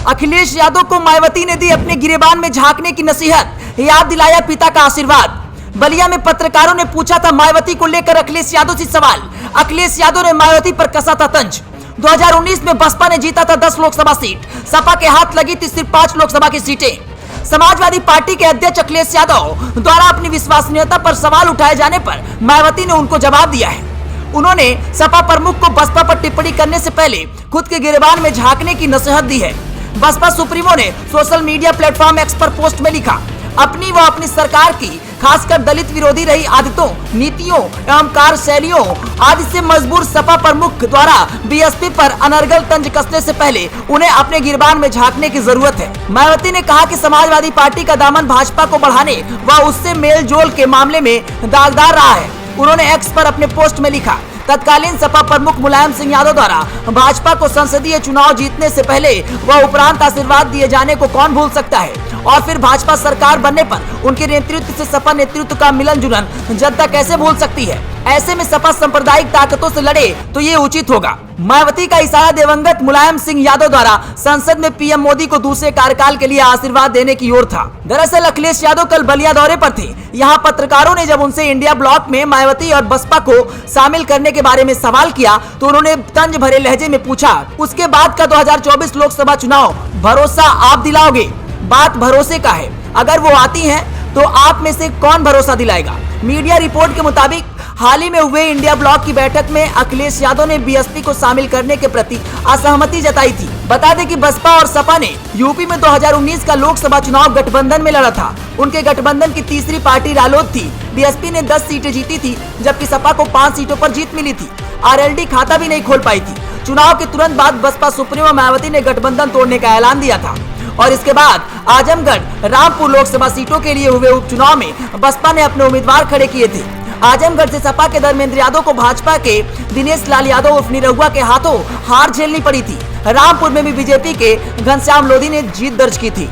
अखिलेश यादव को मायावती ने दी अपने गिरेबान में झांकने की नसीहत, याद दिलाया पिता का आशीर्वाद। बलिया में पत्रकारों ने पूछा था मायावती को लेकर अखिलेश यादव से सवाल। अखिलेश यादव ने मायावती पर कसा था तंज। 2019 में बसपा ने जीता था 10 लोकसभा सीट, सपा के हाथ लगी थी सिर्फ 5 लोकसभा की सीटें। समाजवादी पार्टी के अध्यक्ष अखिलेश यादव द्वारा अपनी विश्वसनीयता पर सवाल उठाए जाने पर मायावती ने उनको जवाब दिया है। उन्होंने सपा प्रमुख को बसपा पर टिप्पणी करने से पहले खुद के गिरेबान में झांकने की नसीहत दी है। बसपा सुप्रीमो ने सोशल मीडिया प्लेटफॉर्म एक्स पर पोस्ट में लिखा, अपनी व अपनी सरकार की खासकर दलित विरोधी रही आदतों, नीतियों एवं कार्यशैलियों आदि से मजबूर सपा प्रमुख द्वारा बीएसपी पर अनर्गल तंज कसने से पहले उन्हें अपने गिरबान में झांकने की जरूरत है। मायावती ने कहा कि समाजवादी पार्टी का दामन भाजपा को बढ़ाने व उससे मेल जोल के मामले में दागदार रहा है। उन्होंने एक्स पर अपने पोस्ट में लिखा, तत्कालीन सपा प्रमुख मुलायम सिंह यादव द्वारा भाजपा को संसदीय चुनाव जीतने से पहले व उपरांत आशीर्वाद दिए जाने को कौन भूल सकता है, और फिर भाजपा सरकार बनने पर उनके नेतृत्व से सपा नेतृत्व का मिलन जुलन जनता कैसे भूल सकती है। ऐसे में सपा सांप्रदायिक ताकतों से लड़े तो ये उचित होगा। मायावती का इशारा दिवंगत मुलायम सिंह यादव द्वारा संसद में पीएम मोदी को दूसरे कार्यकाल के लिए आशीर्वाद देने की ओर था। दरअसल अखिलेश यादव कल बलिया दौरे पर थे। यहाँ पत्रकारों ने जब उनसे इंडिया ब्लॉक में मायावती और बसपा को शामिल करने के बारे में सवाल किया तो उन्होंने तंज भरे लहजे में पूछा, उसके बाद का 2024 लोकसभा चुनाव भरोसा आप दिलाओगे? बात भरोसे का है, अगर वो आती हैं तो आप में से कौन भरोसा दिलाएगा? मीडिया रिपोर्ट के मुताबिक हाल ही में हुए इंडिया ब्लॉक की बैठक में अखिलेश यादव ने बीएसपी को शामिल करने के प्रति असहमति जताई थी। बता दें कि बसपा और सपा ने यूपी में 2019 का लोकसभा चुनाव गठबंधन में लड़ा था। उनके गठबंधन की तीसरी पार्टी रालोद थी। बीएसपी ने 10 सीटें जीती थी, जबकि सपा को 5 सीटों पर जीत मिली थी। आरएलडी खाता भी नहीं खोल पाई थी। चुनाव के तुरंत बाद बसपा सुप्रीमो मायावती ने गठबंधन तोड़ने का ऐलान दिया था और इसके बाद आजमगढ़, रामपुर लोकसभा सीटों के लिए हुए उपचुनाव में बसपा ने अपने उम्मीदवार खड़े किए थे। आजमगढ़ से सपा के धर्मेंद्र यादव को भाजपा के दिनेश लाल यादव उर्फ निरहुआ के हाथों हार झेलनी पड़ी थी। रामपुर में भी बीजेपी के घनश्याम लोधी ने जीत दर्ज की थी।